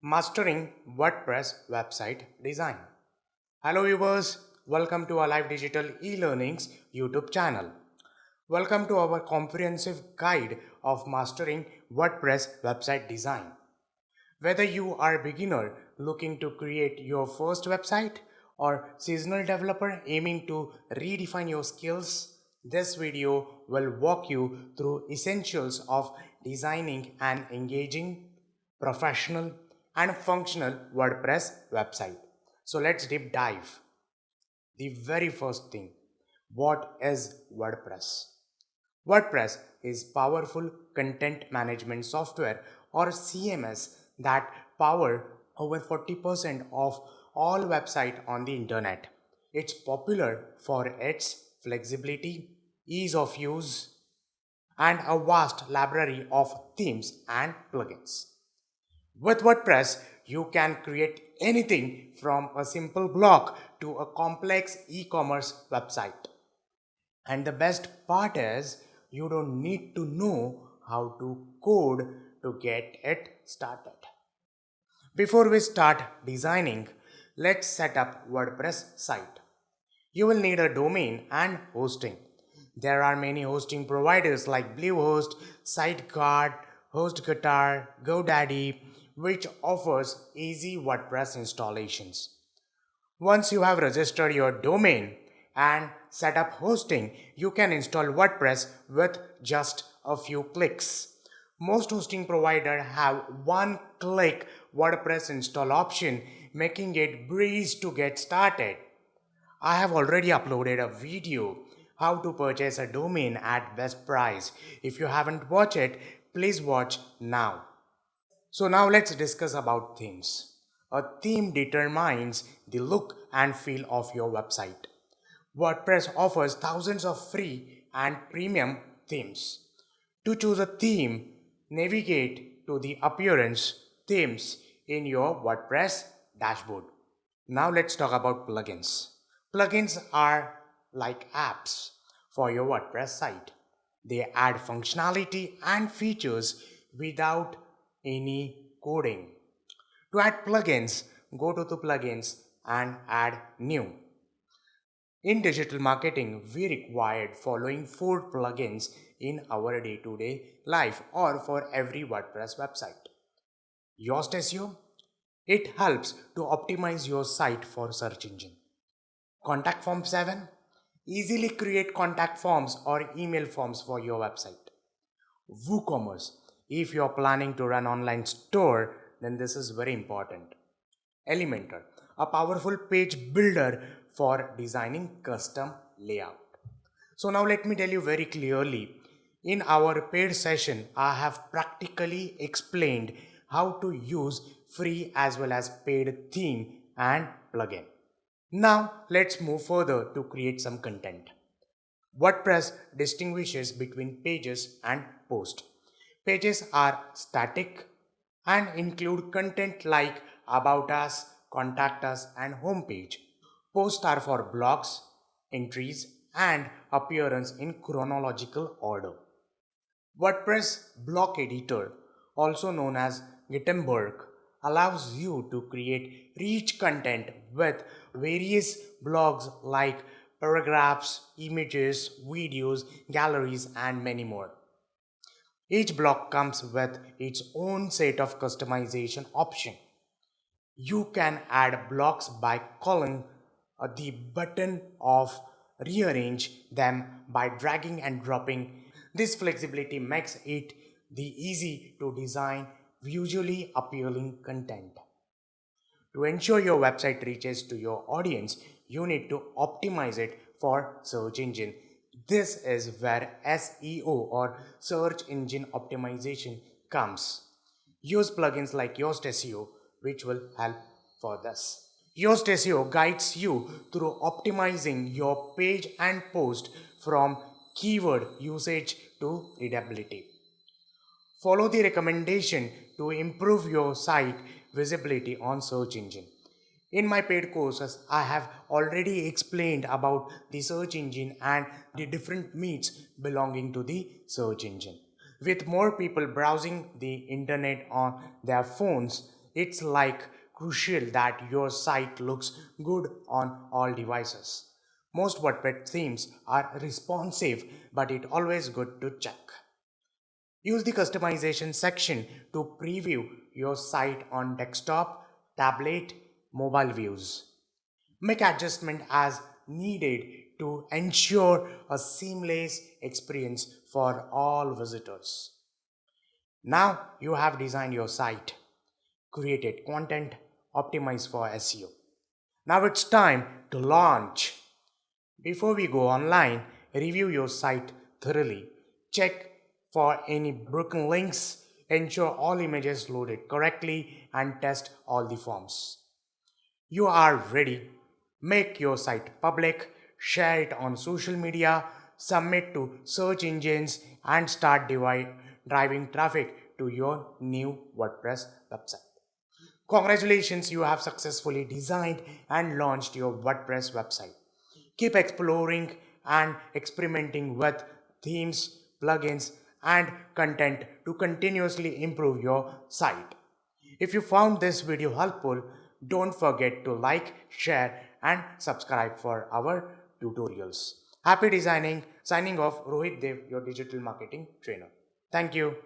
Mastering WordPress website design. Hello viewers, welcome to our live digital e-learnings YouTube channel. Welcome to our comprehensive guide of mastering WordPress website design. Whether you are a beginner looking to create your first website or seasonal developer aiming to redefine your skills, this video will walk you through essentials of designing an engaging, professional, and functional WordPress website. So let's deep dive. The very first thing, what is WordPress? WordPress is powerful content management software or CMS that power over 40% of all websites on the internet. It's popular for its flexibility, ease of use, and a vast library of themes and plugins. With WordPress, you can create anything from a simple blog to a complex e-commerce website. And the best part is you don't need to know how to code to get it started. Before we start designing, let's set up WordPress site. You will need a domain and hosting. There are many hosting providers like Bluehost, SiteGuard, HostGator, GoDaddy, which offers easy WordPress installations. Once you have registered your domain and set up hosting, you can install WordPress with just a few clicks. Most hosting providers have one-click WordPress install option, making it breeze to get started. I have already uploaded a video how to purchase a domain at best price. If you haven't watched it, please watch now. So now let's discuss about themes. A theme determines the look and feel of your website. WordPress offers thousands of free and premium themes. To choose a theme, navigate to the Appearance themes in your WordPress dashboard. Now let's talk about plugins. Plugins are like apps for your WordPress site. They add functionality and features without any coding. To add plugins, go to the plugins and add new. In digital marketing, we required following 4 plugins in our day-to-day life or for every WordPress website. Yoast SEO, it helps to optimize your site for search engine. Contact Form 7, easily create contact forms or email forms for your website. WooCommerce, if you're planning to run online store, then this is very important. Elementor, a powerful page builder for designing custom layout. So now let me tell you very clearly, in our paid session, I have practically explained how to use free as well as paid theme and plugin. Now let's move further to create some content. WordPress distinguishes between pages and posts. Pages are static and include content like About Us, Contact Us, and Homepage. Posts are for blogs, entries, and appearance in chronological order. WordPress block editor, also known as Gutenberg, allows you to create rich content with various blogs like paragraphs, images, videos, galleries, and many more. Each block comes with its own set of customization options. You can add blocks by calling the button of rearrange them by dragging and dropping. This flexibility makes it the easy to design visually appealing content. To ensure your website reaches to your audience, you need to optimize it for search engine. This is where SEO or search engine optimization comes. Use plugins like Yoast SEO, which will help for this. Yoast SEO guides you through optimizing your page and post from keyword usage to readability. Follow the recommendation to improve your site visibility on search engine. In my paid courses, I have already explained about the search engine and the different meats belonging to the search engine. With more people browsing the internet on their phones, It's like crucial that your site looks good on all devices. Most WordPress themes are responsive, but it's always good to check. Use the customization section to preview your site on desktop, tablet, mobile views. Make adjustment as needed to ensure a seamless experience for all visitors. Now you have designed your site, created content, optimized for SEO. Now it's time to launch. Before we go online, review your site thoroughly. Check for any broken links, ensure all images loaded correctly, and test all the forms. You are ready. Make your site public, share it on social media, submit to search engines, and start driving traffic to your new WordPress website. Congratulations, you have successfully designed and launched your WordPress website. Keep exploring and experimenting with themes, plugins, and content to continuously improve your site. If you found this video helpful, don't forget to like, share, and subscribe for our tutorials. Happy designing. Signing off, Rohit Dev, your digital marketing trainer. Thank you.